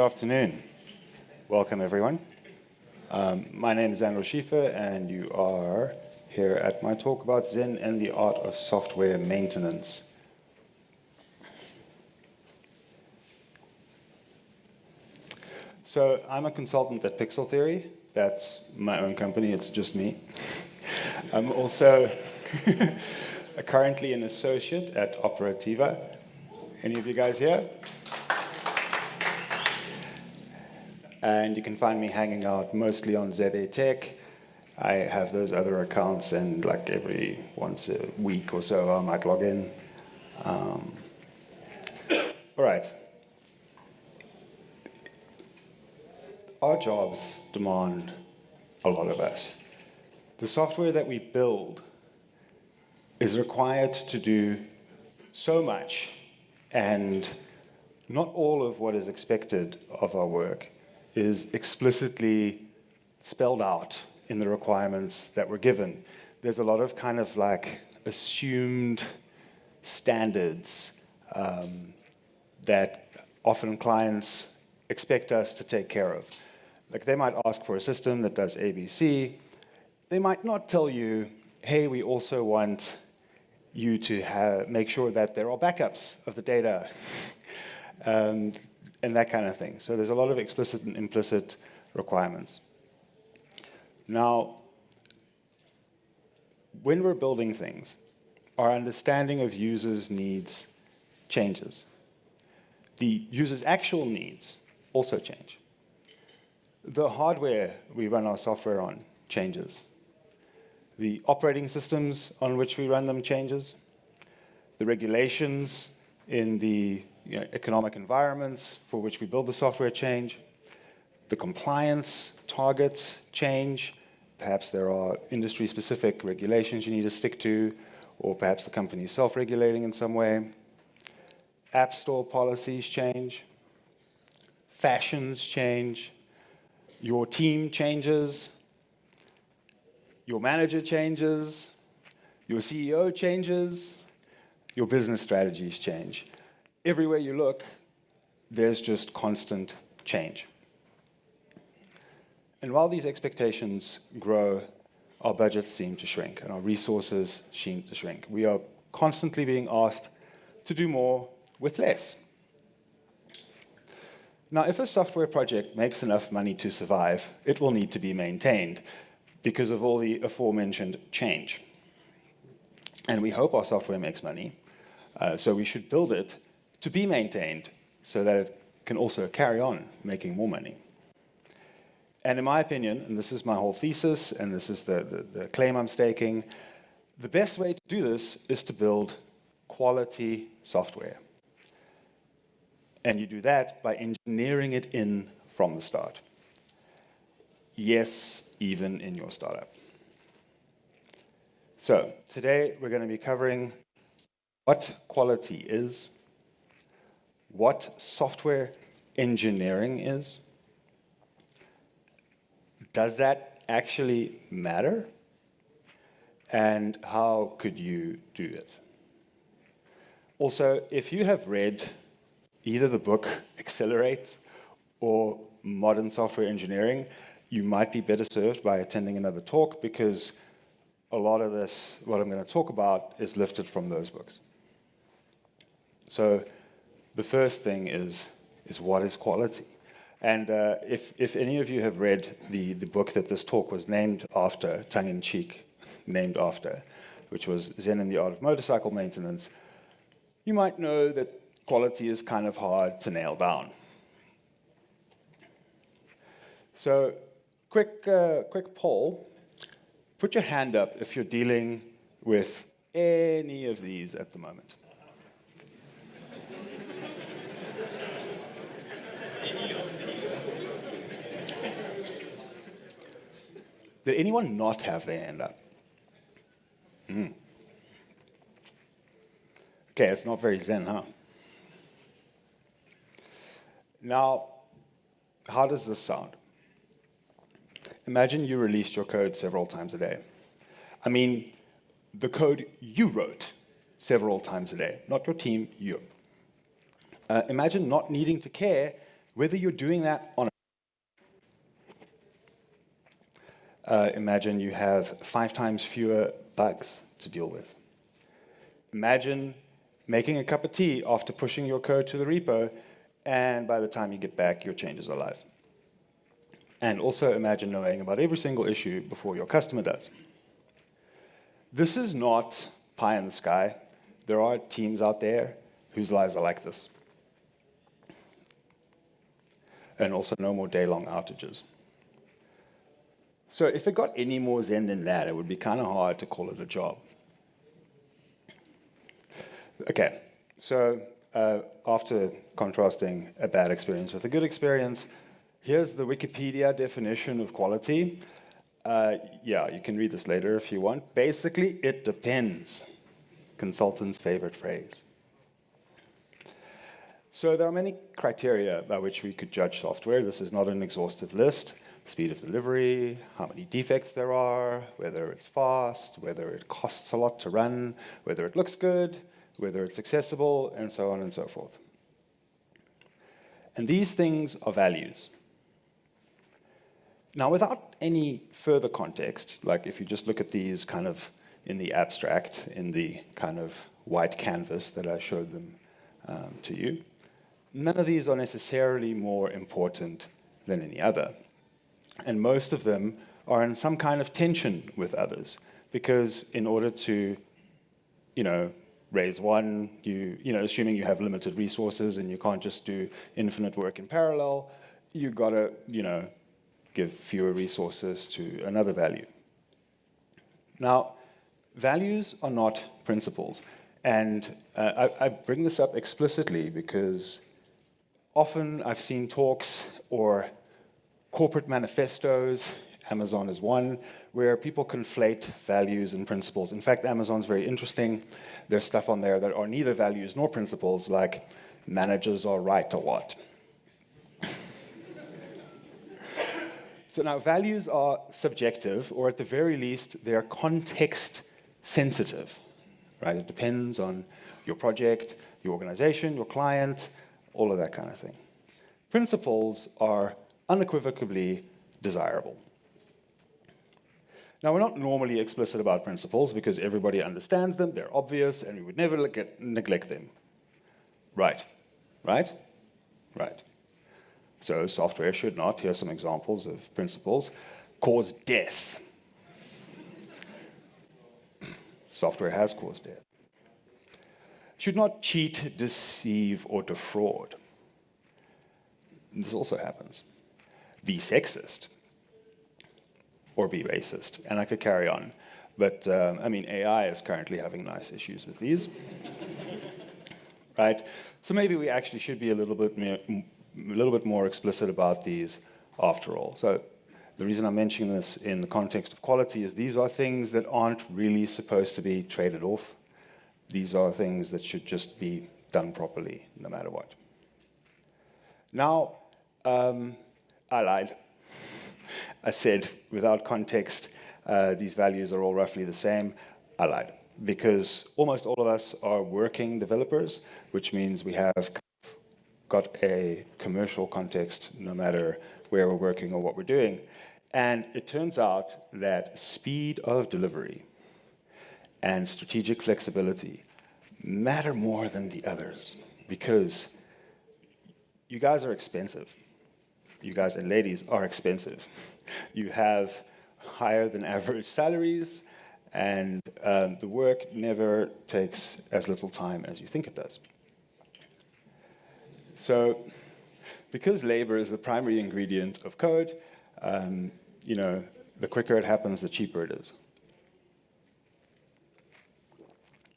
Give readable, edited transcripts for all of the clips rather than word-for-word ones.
afternoon. Welcome, everyone. My name is Andrew Schiefer, and you are here at my talk about Zen and the art of software maintenance. So I'm a consultant at Pixel Theory. That's my own company. It's just me. I'm also currently an associate at Operativa. Any of you guys here? And you can find me hanging out mostly on ZA Tech. I have those other accounts, and like every once a week or so, I might log in. All right. Our jobs demand a lot of us. The software that we build is required to do so much, and not all of what is expected of our work is explicitly spelled out in the requirements that we're given. There's a lot of kind of like assumed standards that often clients expect us to take care of. Like they might ask for a system that does ABC. They might not tell you, hey, we also want you to make sure that there are backups of the data. And that kind of thing. So there's a lot of explicit and implicit requirements. Now, when we're building things, our understanding of users' needs changes. The user's actual needs also change. The hardware we run our software on changes. The operating systems on which we run them changes. The regulations in the economic environments for which we build the software change. The compliance targets change. Perhaps there are industry-specific regulations you need to stick to, or perhaps the company is self-regulating in some way. App Store policies change. Fashions change. Your team changes. Your manager changes. Your CEO changes. Your business strategies change. Everywhere you look, there's just constant change. And while these expectations grow, our budgets seem to shrink, and our resources seem to shrink. We are constantly being asked to do more with less. Now, if a software project makes enough money to survive, it will need to be maintained because of all the aforementioned change. And we hope our software makes money, so we should build it to be maintained so that it can also carry on making more money. And in my opinion, and this is my whole thesis, and this is the claim I'm staking, the best way to do this is to build quality software. And you do that by engineering it in from the start. Yes, even in your startup. So today we're going to be covering what quality is, what software engineering is. Does that actually matter? And how could you do it? Also, if you have read either the book Accelerate or Modern Software Engineering, you might be better served by attending another talk, because a lot of this, what I'm going to talk about, is lifted from those books. So the first thing is what is quality? And if any of you have read the book that this talk was named after, tongue-in-cheek named after, which was Zen and the Art of Motorcycle Maintenance, you might know that quality is kind of hard to nail down. So quick poll. Put your hand up if you're dealing with any of these at the moment. Did anyone not have their hand up? Okay, it's not very Zen, huh? Now, how does this sound? Imagine you released your code several times a day. I mean, the code you wrote several times a day, not your team, you. Imagine not needing to care Whether you're doing that on imagine you have 5 times fewer bugs to deal with. Imagine making a cup of tea after pushing your code to the repo, and by the time you get back, your changes are live. And also imagine knowing about every single issue before your customer does. This is not pie in the sky. There are teams out there whose lives are like this. And also no more day-long outages. So if it got any more zen than that, it would be kind of hard to call it a job. Okay, so after contrasting a bad experience with a good experience, here's the Wikipedia definition of quality. Yeah, you can read this later if you want. Basically, it depends. Consultant's favorite phrase. So there are many criteria by which we could judge software. This is not an exhaustive list. Speed of delivery, how many defects there are, whether it's fast, whether it costs a lot to run, whether it looks good, whether it's accessible, and so on and so forth. And these things are values. Now, without any further context, like if you just look at these kind of in the abstract, in the kind of white canvas that I showed them to you, none of these are necessarily more important than any other. And most of them are in some kind of tension with others, because in order to, raise one, assuming you have limited resources and you can't just do infinite work in parallel, you've got to, give fewer resources to another value. Now, values are not principles. And I bring this up explicitly because often I've seen talks or corporate manifestos, Amazon is one, where people conflate values and principles. In fact, Amazon's very interesting. There's stuff on there that are neither values nor principles, like managers are right or what. So now, values are subjective, or at the very least, they're context sensitive, right? It depends on your project, your organization, your client, all of that kind of thing. Principles are unequivocally desirable. Now, we're not normally explicit about principles because everybody understands them, they're obvious, and we would never neglect them. Right? Right? Right. So software should not, here are some examples of principles, cause death. Software has caused death. Should not cheat, deceive, or defraud. This also happens. Be sexist. Or be racist. And I could carry on. But, AI is currently having nice issues with these. Right? So maybe we actually should be a little bit more explicit about these after all. So the reason I'm mentioning this in the context of quality is these are things that aren't really supposed to be traded off. These are things that should just be done properly, no matter what. Now, I lied. I said, without context, these values are all roughly the same. I lied, because almost all of us are working developers, which means we have got a commercial context no matter where we're working or what we're doing. And it turns out that speed of delivery and strategic flexibility matter more than the others, because you guys are expensive. You guys and ladies are expensive. You have higher than average salaries, and the work never takes as little time as you think it does. So, because labor is the primary ingredient of code, the quicker it happens, the cheaper it is.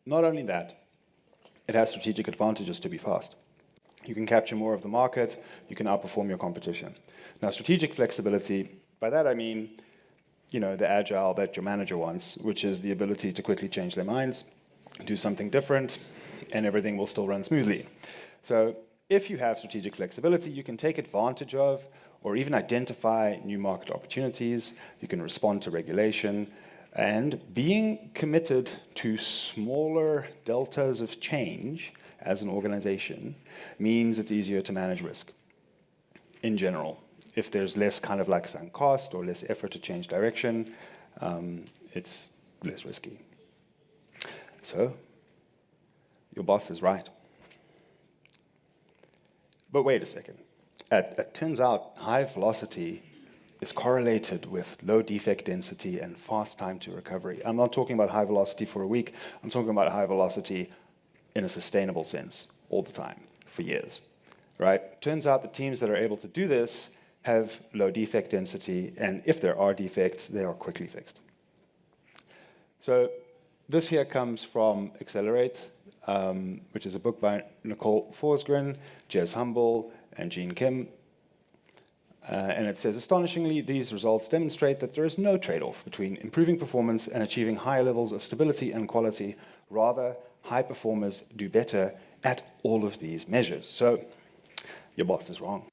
Not only that, it has strategic advantages to be fast. You can capture more of the market, you can outperform your competition. Now, strategic flexibility, by that I mean, the agile that your manager wants, which is the ability to quickly change their minds, do something different, and everything will still run smoothly. So if you have strategic flexibility, you can take advantage of or even identify new market opportunities. You can respond to regulation. And being committed to smaller deltas of change as an organization means it's easier to manage risk. in general. If there's less kind of like sunk cost or less effort to change direction, it's less risky. So, your boss is right. But wait a second. It turns out high velocity is correlated with low defect density and fast time to recovery. I'm not talking about high velocity for a week. I'm talking about high velocity in a sustainable sense all the time for years, right? Turns out the teams that are able to do this have low defect density, and if there are defects, they are quickly fixed. So this here comes from Accelerate, which is a book by Nicole Forsgren, Jez Humble, and Gene Kim. And it says, astonishingly, these results demonstrate that there is no trade-off between improving performance and achieving higher levels of stability and quality. Rather, high performers do better at all of these measures. So, your boss is wrong.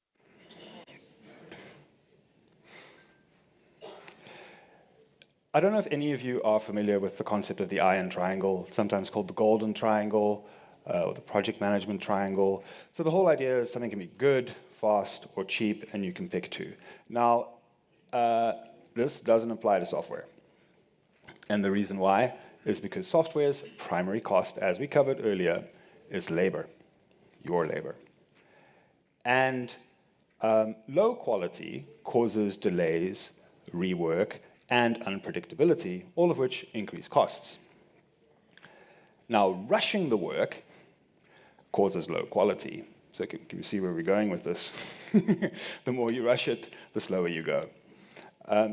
I don't know if any of you are familiar with the concept of the iron triangle, sometimes called the golden triangle, or the project management triangle. So the whole idea is something can be good, fast, or cheap, and you can pick two. Now, this doesn't apply to software. And the reason why is because software's primary cost, as we covered earlier, is labor, your labor. And low quality causes delays, rework, and unpredictability, all of which increase costs. Now, rushing the work causes low quality. So can you see where we're going with this? The more you rush it, the slower you go.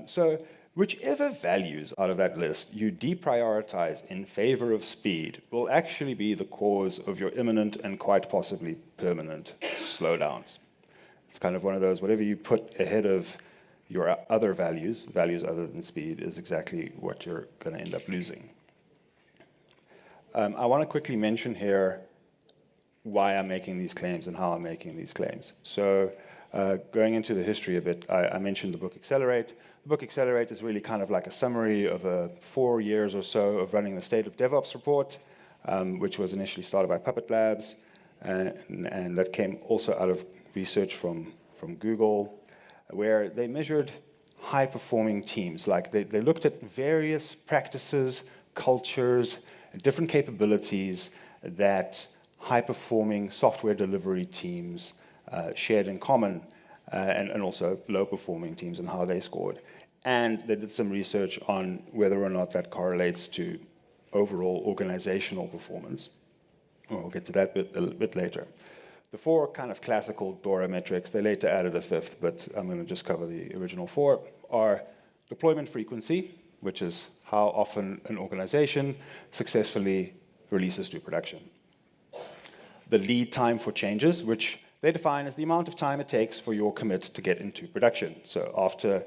So whichever values out of that list you deprioritize in favor of speed will actually be the cause of your imminent and quite possibly permanent slowdowns. It's kind of one of those, whatever you put ahead of your other values other than speed, is exactly what you're going to end up losing. I want to quickly mention here why I'm making these claims and how I'm making these claims. So going into the history a bit, I mentioned the book Accelerate. The book Accelerate is really kind of like a summary of 4 years or so of running the State of DevOps report, which was initially started by Puppet Labs, and that came also out of research from Google, where they measured high-performing teams. Like they looked at various practices, cultures, different capabilities that high-performing software delivery teams shared in common, and also low-performing teams and how they scored. And they did some research on whether or not that correlates to overall organizational performance. We'll get to that a bit later. The 4 kind of classical DORA metrics, they later added a 5th, but I'm going to just cover the original 4, are deployment frequency, which is how often an organization successfully releases to production. The lead time for changes, which they define as the amount of time it takes for your commit to get into production. So after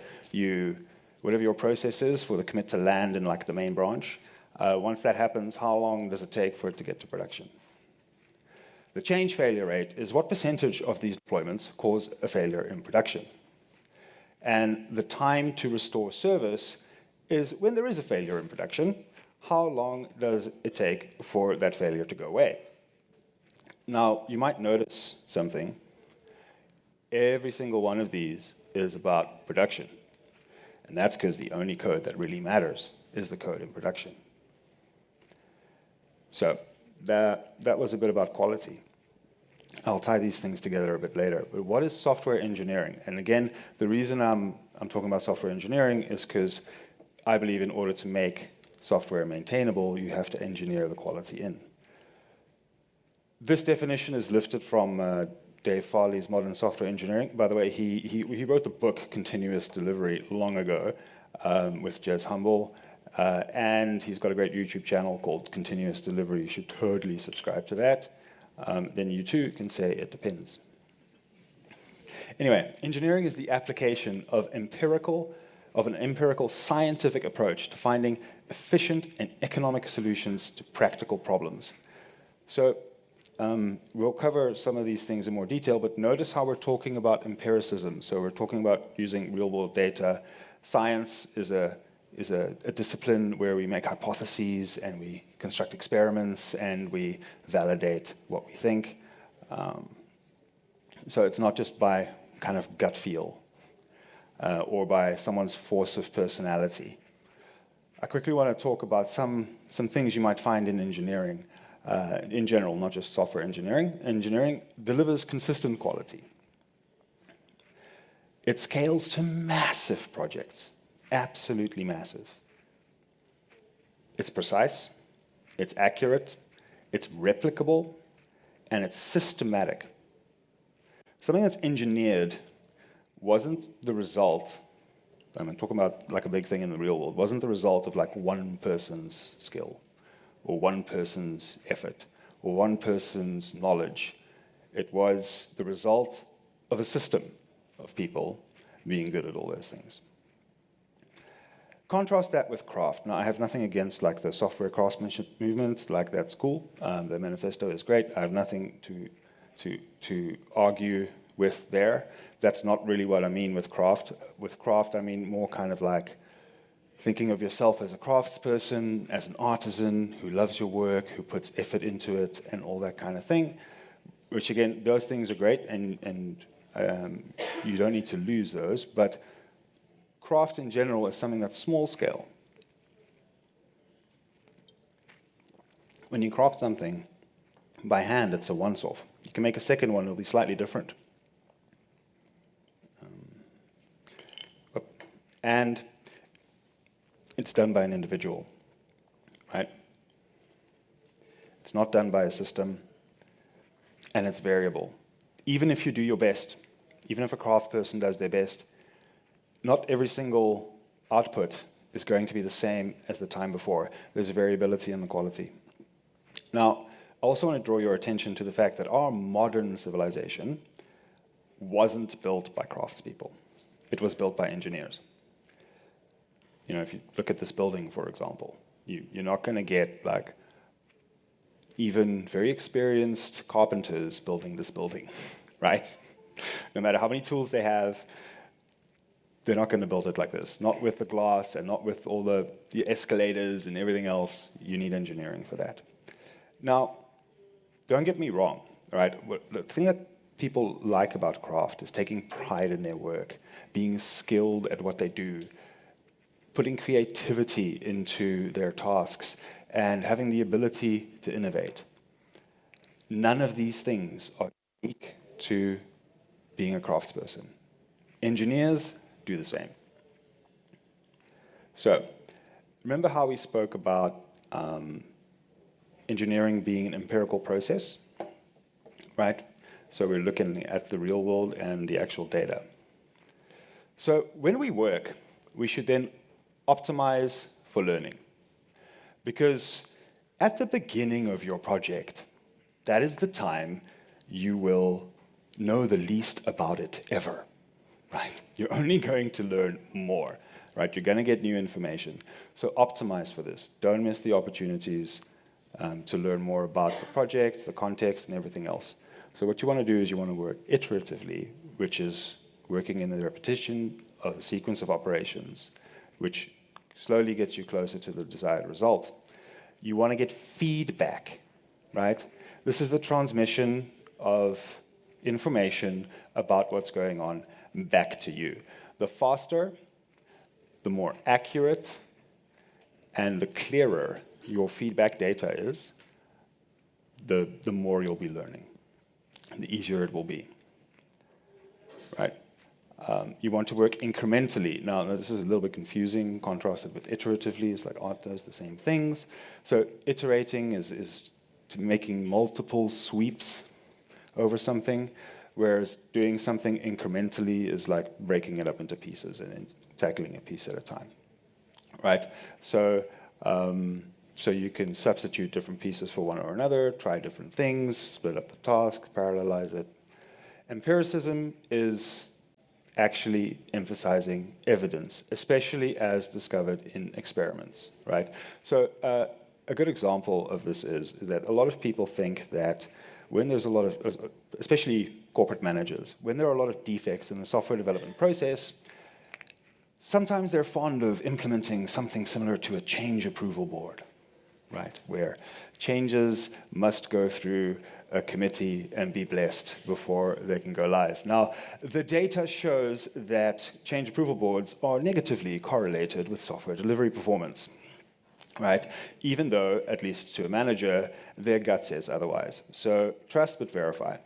whatever your process is for the commit to land in like the main branch, once that happens, how long does it take for it to get to production? The change failure rate is what percentage of these deployments cause a failure in production. And the time to restore service is when there is a failure in production, how long does it take for that failure to go away? Now, you might notice something. Every single one of these is about production. And that's because the only code that really matters is the code in production. So that was a bit about quality. I'll tie these things together a bit later. But what is software engineering? And again, the reason I'm talking about software engineering is because I believe in order to make software maintainable, you have to engineer the quality in. This definition is lifted from Dave Farley's Modern Software Engineering. By the way, he wrote the book Continuous Delivery long ago with Jez Humble. And he's got a great YouTube channel called Continuous Delivery. You should totally subscribe to that. Then you too can say it depends. Anyway, engineering is the application of an empirical scientific approach to finding efficient and economic solutions to practical problems. So we'll cover some of these things in more detail, but notice how we're talking about empiricism. So we're talking about using real-world data. Science is a discipline where we make hypotheses and we construct experiments and we validate what we think. So it's not just by kind of gut feel or by someone's force of personality. I quickly want to talk about some things you might find in engineering in general, not just software engineering. Engineering delivers consistent quality. It scales to massive projects, absolutely massive. It's precise, it's accurate, it's replicable, and it's systematic. Something that's engineered wasn't the result, I'm talking about like a big thing in the real world, wasn't the result of like one person's skill, or one person's effort, or one person's knowledge. It was the result of a system of people being good at all those things. Contrast that with craft. Now, I have nothing against like the software craftsmanship movement, like that's cool. The manifesto is great. I have nothing to argue with there. That's not really what I mean with craft. With craft, I mean more kind of like thinking of yourself as a craftsperson, as an artisan who loves your work, who puts effort into it, and all that kind of thing. Which again, those things are great, and you don't need to lose those. But craft in general is something that's small scale. When you craft something by hand, it's a once-off. You can make a second one, it'll be slightly different. And it's done by an individual, right? It's not done by a system, and it's variable. Even if you do your best, even if a craft person does their best, not every single output is going to be the same as the time before. There's a variability in the quality. Now, I also want to draw your attention to the fact that our modern civilization wasn't built by craftspeople. It was built by engineers. You know, if you look at this building, for example, you're not going to get like even very experienced carpenters building this building, right? No matter how many tools they have, they're not going to build it like this. Not with the glass and not with all the escalators and everything else. You need engineering for that. Now, don't get me wrong, right? The thing that people like about craft is taking pride in their work, being skilled at what they do, putting creativity into their tasks, and having the ability to innovate. None of these things are unique to being a craftsperson. Engineers do the same. So, remember how we spoke about engineering being an empirical process, right? So we're looking at the real world and the actual data. So when we work, we should then optimize for learning. Because at the beginning of your project, that is the time you will know the least about it ever, right? You're only going to learn more, right? You're going to get new information. So optimize for this. Don't miss the opportunities to learn more about the project, the context, and everything else. So what you want to do is you want to work iteratively, which is working in the repetition of a sequence of operations, which slowly gets you closer to the desired result. You want to get feedback, right? This is the transmission of information about what's going on back to you. The faster, the more accurate, and the clearer your feedback data is, the more you'll be learning, and the easier it will be, right? You want to work incrementally. Now, this is a little bit confusing, contrasted with iteratively. It's like, aren't those the same things? So iterating is to making multiple sweeps over something, whereas doing something incrementally is like breaking it up into pieces and then tackling a piece at a time, right? So, so you can substitute different pieces for one or another, try different things, split up the task, parallelize it. Empiricism is actually emphasizing evidence, especially as discovered in experiments, right? So a good example of this is that a lot of people think that when there's a lot of, especially corporate managers, when there are a lot of defects in the software development process, sometimes they're fond of implementing something similar to a change approval board, right? Where changes must go through a committee and be blessed before they can go live. Now, the data shows that change approval boards are negatively correlated with software delivery performance, right? Even though, at least to a manager, their gut says otherwise. So trust but verify.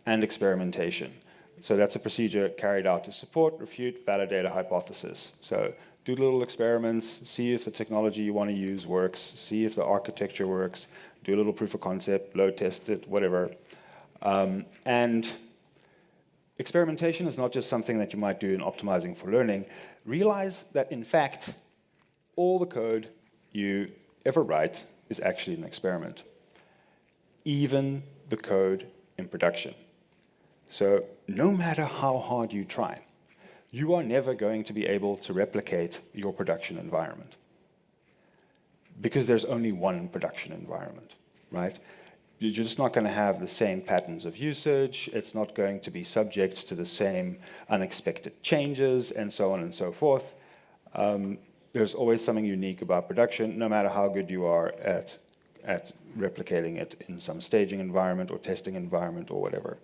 And experimentation. So that's a procedure carried out to support, refute, validate a hypothesis. So do little experiments, see if the technology you want to use works, see if the architecture works, do a little proof of concept, load test it, whatever. And experimentation is not just something that you might do in optimizing for learning. Realize that, in fact, all the code you ever write is actually an experiment. Even the code in production. So no matter how hard you try, you are never going to be able to replicate your production environment. Because there's only one production environment, right? You're just not going to have the same patterns of usage. It's not going to be subject to the same unexpected changes, and so on and so forth. There's always something unique about production, no matter how good you are at replicating it in some staging environment or testing environment or whatever.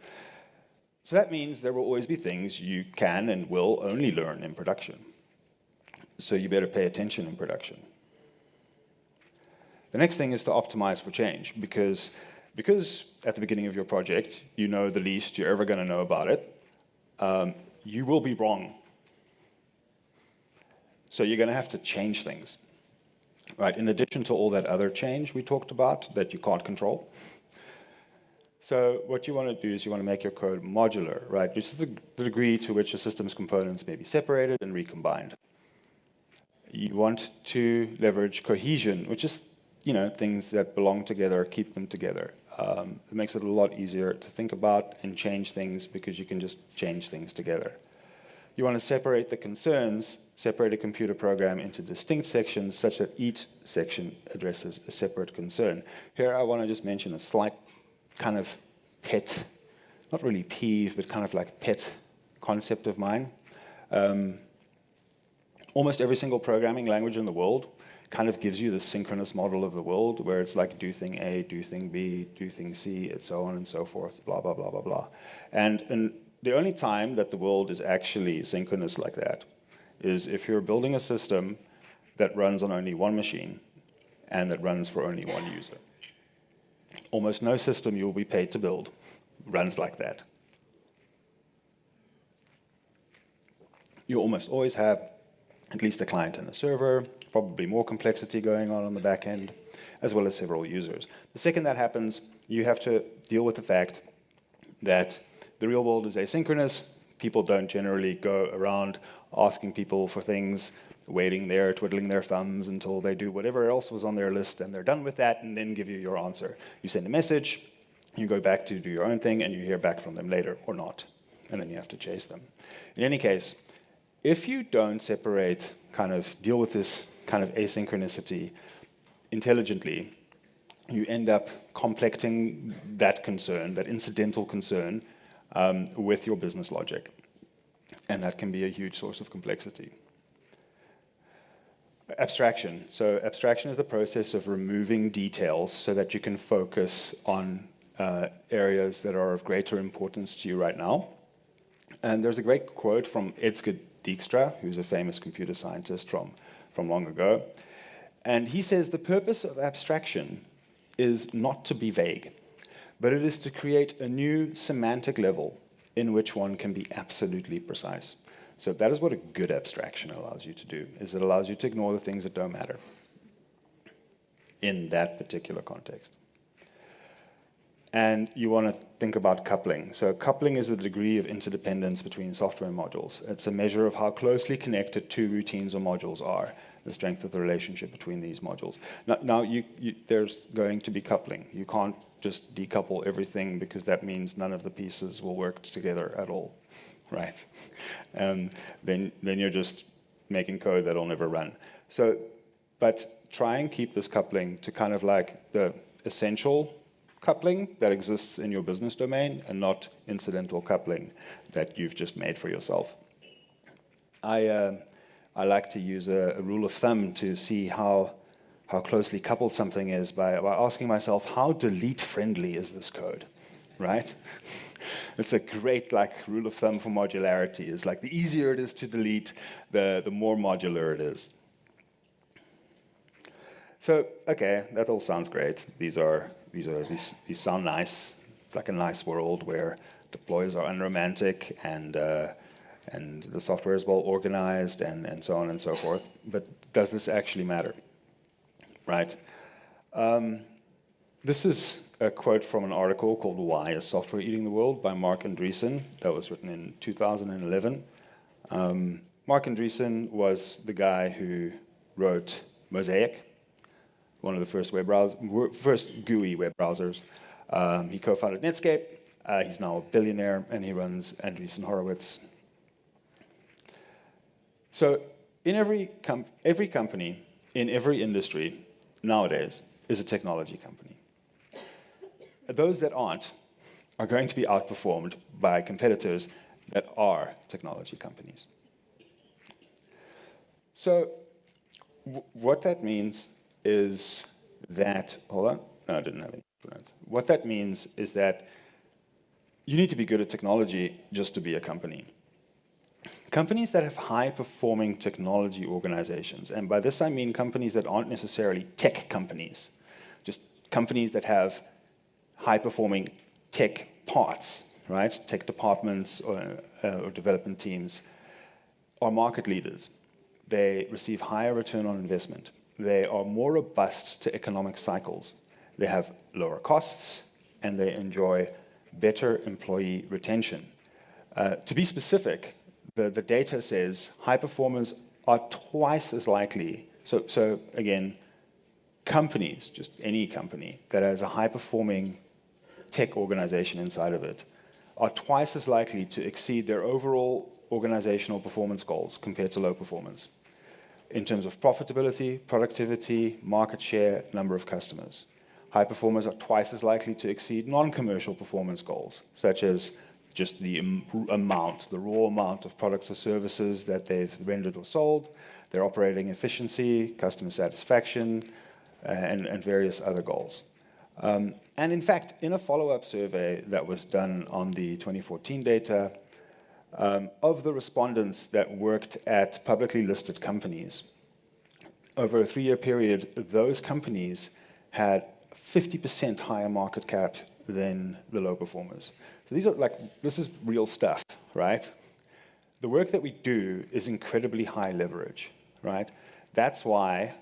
So that means there will always be things you can and will only learn in production. So you better pay attention in production. The next thing is to optimize for change, because at the beginning of your project, you know the least you're ever going to know about it. You will be wrong. So you're going to have to change things. Right? In addition to all that other change we talked about that you can't control. So what you want to do is you want to make your code modular, right? Which is the degree to which your system's components may be separated and recombined. You want to leverage cohesion, which is, things that belong together, keep them together. It makes it a lot easier to think about and change things because you can just change things together. You want to separate the concerns, separate a computer program into distinct sections such that each section addresses a separate concern. Here I want to just mention a slight kind of pet, not really peeve, but kind of like pet concept of mine. Almost every single programming language in the world kind of gives you the synchronous model of the world where it's like do thing A, do thing B, do thing C, and so on and so forth, blah, blah, blah, blah, blah. And the only time that the world is actually synchronous like that is if you're building a system that runs on only one machine and that runs for only one user. Almost no system you will be paid to build runs like that. You almost always have at least a client and a server, probably more complexity going on the back end, as well as several users. The second that happens, you have to deal with the fact that the real world is asynchronous. People don't generally go around asking people for things, waiting there, twiddling their thumbs until they do whatever else was on their list, and they're done with that, and then give you your answer. You send a message, you go back to do your own thing, and you hear back from them later, or not, and then you have to chase them. In any case, if you don't separate, deal with this kind of asynchronicity intelligently, you end up complecting that concern, that incidental concern, with your business logic. And that can be a huge source of complexity. Abstraction. So abstraction is the process of removing details so that you can focus on areas that are of greater importance to you right now. And there's a great quote from Edgar Dijkstra, who's a famous computer scientist from long ago. And he says, the purpose of abstraction is not to be vague, but it is to create a new semantic level in which one can be absolutely precise. So that is what a good abstraction allows you to do, is it allows you to ignore the things that don't matter in that particular context. And you want to think about coupling. So coupling is the degree of interdependence between software modules. It's a measure of how closely connected two routines or modules are, the strength of the relationship between these modules. Now there's going to be coupling. You can't just decouple everything because that means none of the pieces will work together at all, right? Then you're just making code that'll never run. So, but try and keep this coupling to kind of like the essential coupling that exists in your business domain and not incidental coupling that you've just made for yourself. I like to use a rule of thumb to see how how closely coupled something is by asking myself, how delete-friendly is this code, right? It's a great rule of thumb for modularity. Is the easier it is to delete, the more modular it is. So, okay, that all sounds great. These sound nice. It's like a nice world where deploys are unromantic and the software is well organized and so on and so forth. But does this actually matter? Right? This is a quote from an article called Why is Software Eating the World by Mark Andreessen that was written in 2011. Mark Andreessen was the guy who wrote Mosaic, one of the first first GUI web browsers. He co-founded Netscape. He's now a billionaire, and he runs Andreessen Horowitz. So in every company, in every industry, nowadays, is a technology company. Those that aren't are going to be outperformed by competitors that are technology companies. So what that means is that, hold on, no, I didn't have any words. What that means is that you need to be good at technology just to be a company. Companies that have high-performing technology organizations, and by this I mean companies that aren't necessarily tech companies, just companies that have high-performing tech parts, right? Tech departments or development teams are market leaders. They receive higher return on investment. They are more robust to economic cycles. They have lower costs, and they enjoy better employee retention. To be specific, the data says high performers are twice as likely. So again, companies, just any company that has a high-performing tech organization inside of it, are twice as likely to exceed their overall organizational performance goals compared to low performance in terms of profitability, productivity, market share, number of customers. High performers are twice as likely to exceed non-commercial performance goals, such as just the amount, the raw amount of products or services that they've rendered or sold, their operating efficiency, customer satisfaction, and various other goals. And in fact, in a follow-up survey that was done on the 2014 data, of the respondents that worked at publicly listed companies, over a 3-year period, those companies had 50% higher market cap than the low performers. So this is real stuff, right? The work that we do is incredibly high leverage, right? That's why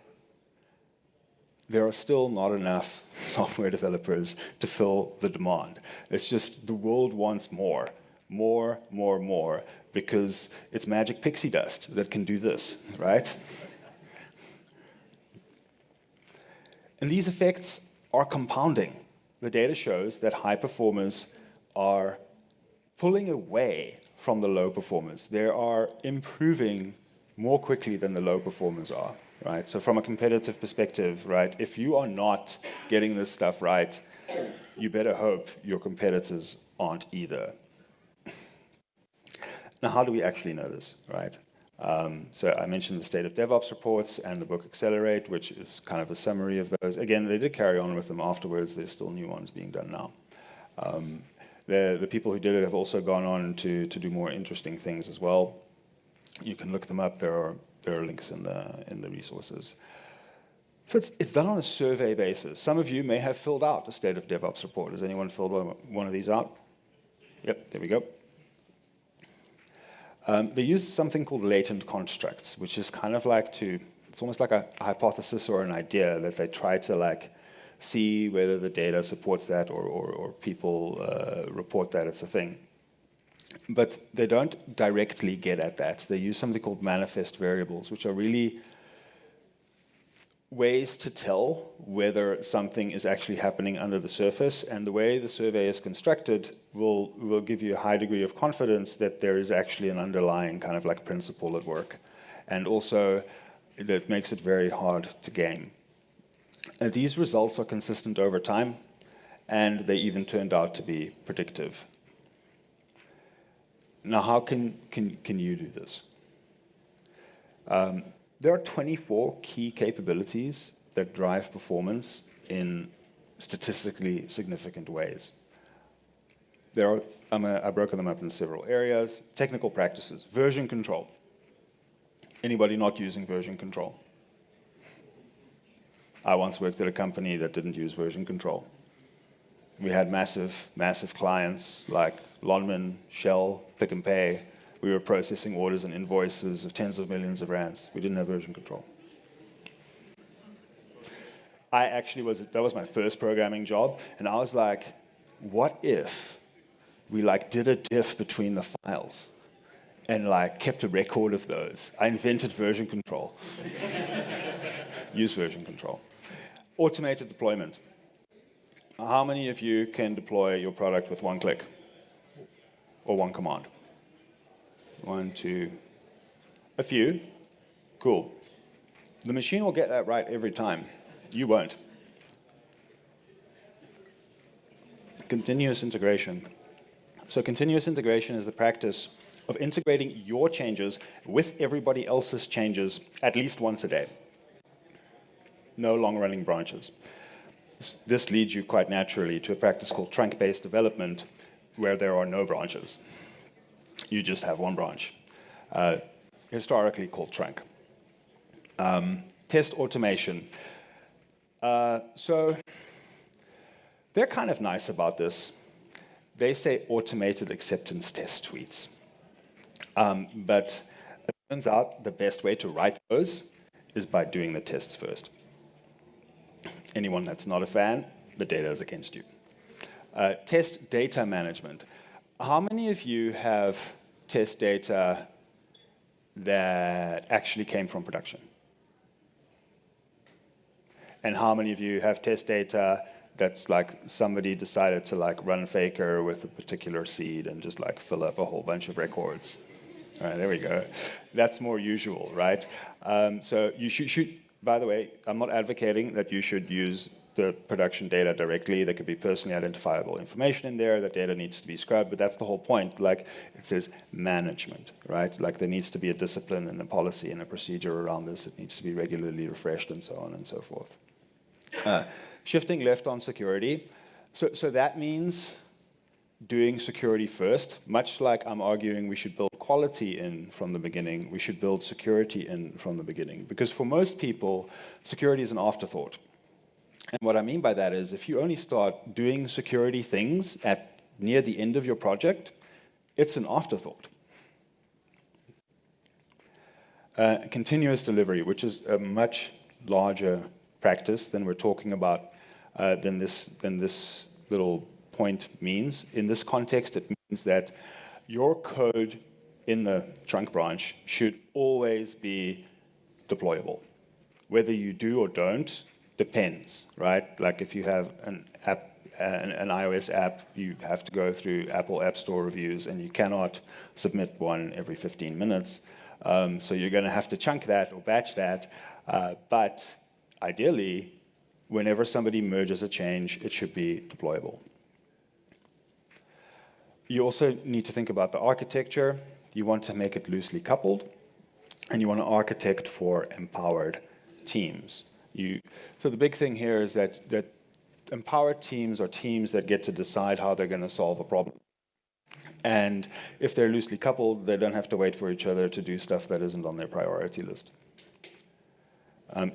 there are still not enough software developers to fill the demand. It's just the world wants more, because it's magic pixie dust that can do this, right? And these effects are compounding. The data shows that high performers are pulling away from the low performers. They are improving more quickly than the low performers are, right? So from a competitive perspective, right, if you are not getting this stuff right, you better hope your competitors aren't either. Now, how do we actually know this, right? So I mentioned the State of DevOps reports and the book Accelerate, which is kind of a summary of those. Again, they did carry on with them afterwards. There's still new ones being done now. The people who did it have also gone on to do more interesting things as well. You can look them up. There are links in the resources. So it's done on a survey basis. Some of you may have filled out a State of DevOps report. Has anyone filled one of these out? Yep, there we go. They use something called latent constructs, which is kind of it's almost like a hypothesis or an idea that they try to see whether the data supports that or people report that it's a thing. But they don't directly get at that. They use something called manifest variables, which are really ways to tell whether something is actually happening under the surface, and the way the survey is constructed will give you a high degree of confidence that there is actually an underlying kind of principle at work, and also that makes it very hard to game. And these results are consistent over time, and they even turned out to be predictive. Now, how can you do this? There are 24 key capabilities that drive performance in statistically significant ways. I've broken them up in several areas. Technical practices, version control. Anybody not using version control? I once worked at a company that didn't use version control. We had massive clients like Lonman, Shell, Pick and Pay. We were processing orders and invoices of tens of millions of rands. We didn't have version control. That was my first programming job, and I was like, what if we did a diff between the files and kept a record of those? I invented version control. Use version control. Automated deployment. How many of you can deploy your product with one click or one command? 1, 2, a few. Cool. The machine will get that right every time. You won't. Continuous integration. So continuous integration is the practice of integrating your changes with everybody else's changes at least once a day. No long-running branches. This leads you quite naturally to a practice called trunk-based development, where there are no branches. You just have one branch, historically called trunk. Test automation. So they're kind of nice about this. They say automated acceptance test suites. But it turns out the best way to write those is by doing the tests first. Anyone that's not a fan, the data is against you. Test data management. How many of you have test data that actually came from production? And how many of you have test data that's somebody decided to run Faker with a particular seed and just fill up a whole bunch of records? All right, there we go. That's more usual, right? So you should, by the way, I'm not advocating that you should use the production data directly. There could be personally identifiable information in there. That data needs to be scrubbed, but that's the whole point. It says management, right? There needs to be a discipline and a policy and a procedure around this. It needs to be regularly refreshed and so on and so forth. Shifting left on security. So that means doing security first. Much like I'm arguing we should build quality in from the beginning, we should build security in from the beginning. Because for most people, security is an afterthought. And what I mean by that is if you only start doing security things near the end of your project, it's an afterthought. Continuous delivery, which is a much larger practice than we're talking about, than this little point means. In this context, it means that your code in the trunk branch should always be deployable. Whether you do or don't depends, right? If you have an iOS app, you have to go through Apple App Store reviews, and you cannot submit one every 15 minutes. So you're going to have to chunk that or batch that. But ideally, whenever somebody merges a change, it should be deployable. You also need to think about the architecture. You want to make it loosely coupled, and you want to architect for empowered teams. So the big thing here is that empowered teams are teams that get to decide how they're going to solve a problem. And if they're loosely coupled, they don't have to wait for each other to do stuff that isn't on their priority list.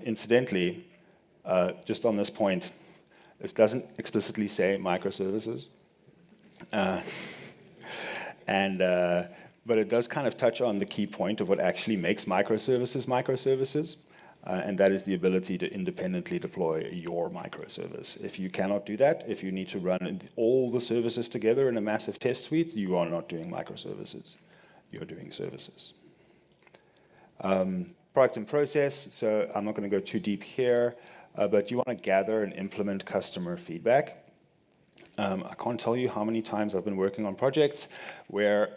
Incidentally, just on this point, this doesn't explicitly say microservices. But it does kind of touch on the key point of what actually makes microservices, and that is the ability to independently deploy your microservice. If you cannot do that, if you need to run all the services together in a massive test suite, you are not doing microservices. You're doing services. Product and process, so I'm not going to go too deep here, but you want to gather and implement customer feedback. I can't tell you how many times I've been working on projects where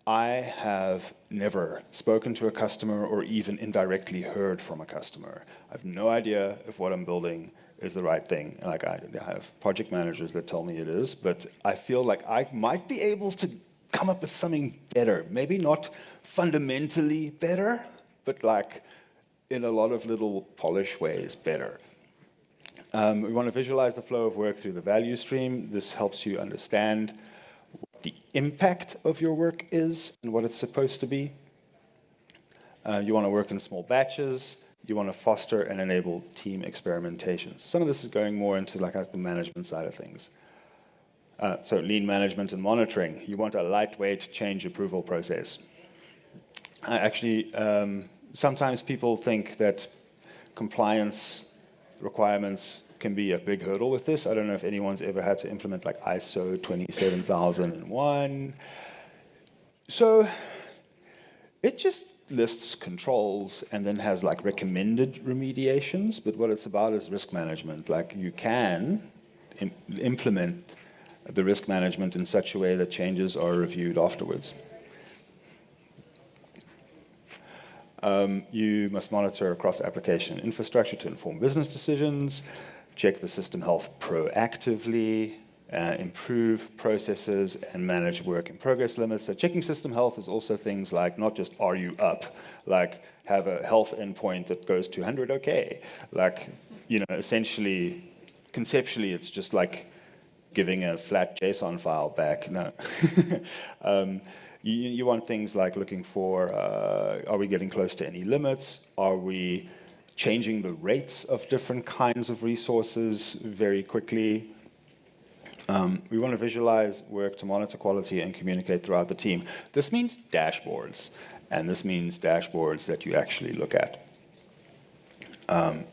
I have never spoken to a customer or even indirectly heard from a customer. I have no idea if what I'm building is the right thing. I have project managers that tell me it is, but I feel like I might be able to come up with something better. Maybe not fundamentally better, but in a lot of little polish ways better. We want to visualize the flow of work through the value stream. This helps you understand what the impact of your work is and what it's supposed to be. You want to work in small batches. You want to foster and enable team experimentation. So some of this is going more into like the management side of things. So lean management and monitoring. You want a lightweight change approval process. Actually, sometimes people think that compliance requirements can be a big hurdle with this. I don't know if anyone's ever had to implement like ISO 27001. So it just lists controls and then has like recommended remediations, but what it's about is risk management. Like you can implement the risk management in such a way that changes are reviewed afterwards. You must monitor across application infrastructure to inform business decisions, check the system health proactively, improve processes, and manage work in progress limits. So checking system health is also things like not just are you up, like have a health endpoint that goes to 100 okay. Like, you know, essentially, conceptually, it's just like giving a flat JSON file back. No. You want things like looking for, are we getting close to any limits? Are we changing the rates of different kinds of resources very quickly? We want to visualize work to monitor quality and communicate throughout the team. This means dashboards, and this means dashboards that you actually look at.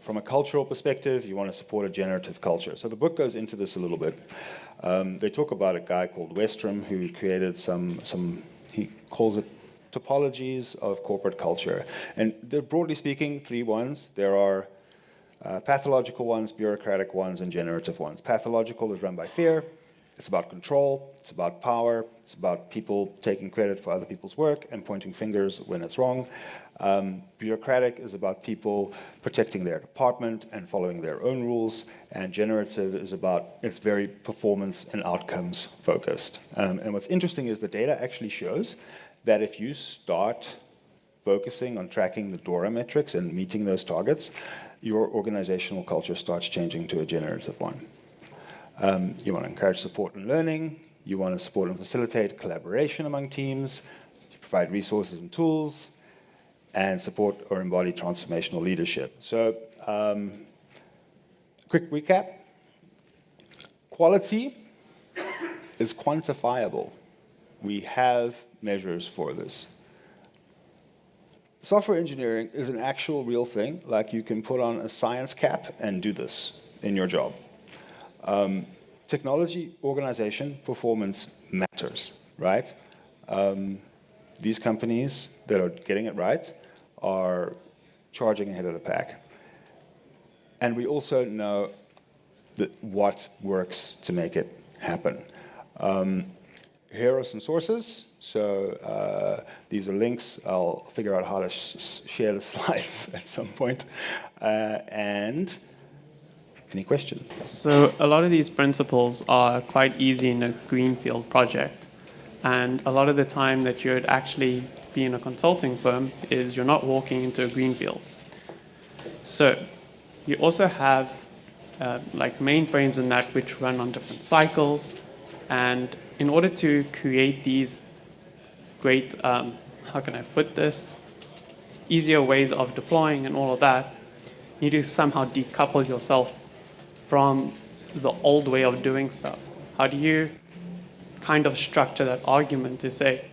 From a cultural perspective, you want to support a generative culture. So the book goes into this a little bit. They talk about a guy called Westrom who created some he calls it topologies of corporate culture. And they're broadly speaking 3 ones. There are pathological ones, bureaucratic ones, and generative ones. Pathological is run by fear. It's about control. It's about power. It's about people taking credit for other people's work and pointing fingers when it's wrong. Bureaucratic is about people protecting their department and following their own rules. And generative is about, it's very performance and outcomes focused. And what's interesting is the data actually shows that if you start focusing on tracking the DORA metrics and meeting those targets, your organizational culture starts changing to a generative one. You want to encourage support and learning. You want to support and facilitate collaboration among teams. You provide resources and tools, and support or embody transformational leadership. So, quick recap. Quality is quantifiable. We have measures for this. Software engineering is an actual real thing, like you can put on a science cap and do this in your job. Technology, organization, performance matters, right? These companies that are getting it right are charging ahead of the pack. And we also know what works to make it happen. Here are some sources. So these are links. I'll figure out how to share the slides at some point. And any questions? So a lot of these principles are quite easy in a greenfield project. And a lot of the time that you'd actually be in a consulting firm is you're not walking into a greenfield. So you also have like mainframes and that which run on different cycles. And in order to create these great, how can I put this, easier ways of deploying and all of that, you need to somehow decouple yourself from the old way of doing stuff. How do you kind of structure that argument to say,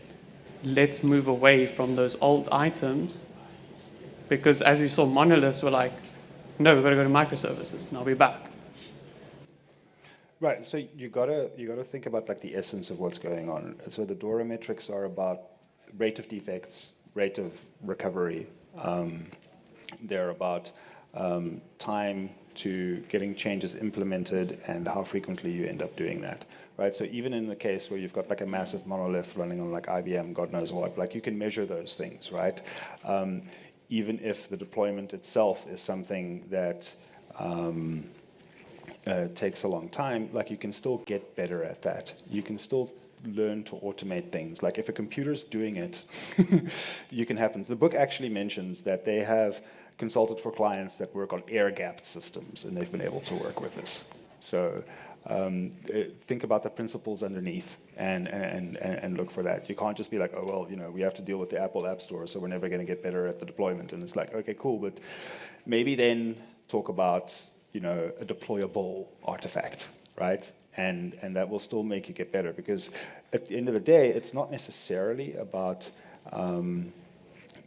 let's move away from those old items? Because as we saw, monoliths were like, no, we've got to go to microservices, and I'll be back. Right, so you gotta think about like the essence of what's going on. So the DORA metrics are about rate of defects, rate of recovery. They're about time to getting changes implemented and how frequently you end up doing that, right? So even in the case where you've got like a massive monolith running on like IBM, God knows what, like you can measure those things, right? Even if the deployment itself is something that takes a long time, like you can still get better at that. You can still learn to automate things. Like if a computer's doing it, you can happen. So the book actually mentions that they have consulted for clients that work on air-gapped systems, and they've been able to work with this. So think about the principles underneath and look for that. You can't just be like, oh, well, we have to deal with the Apple App Store, so we're never going to get better at the deployment. And it's like, okay, cool, but maybe then talk about, a deployable artifact, right? And that will still make you get better, because at the end of the day, it's not necessarily about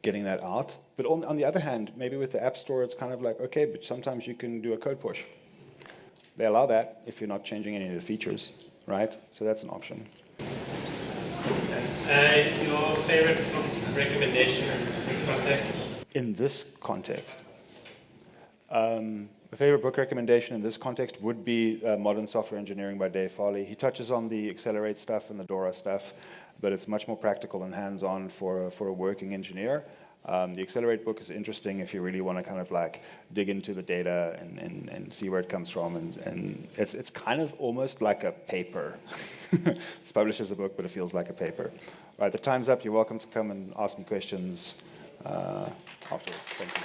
getting that out. But on the other hand, maybe with the App Store, it's kind of like, okay, but sometimes you can do a code push. They allow that if you're not changing any of the features, right? So that's an option. Your favorite recommendation in this context? In this context? The favorite book recommendation in this context would be Modern Software Engineering by Dave Farley. He touches on the Accelerate stuff and the Dora stuff, but it's much more practical and hands-on for a working engineer. The Accelerate book is interesting if you really want to kind of like dig into the data and see where it comes from, and it's kind of almost like a paper. It's published as a book, but it feels like a paper. All right, the time's up. You're welcome to come and ask me questions afterwards. Thank you.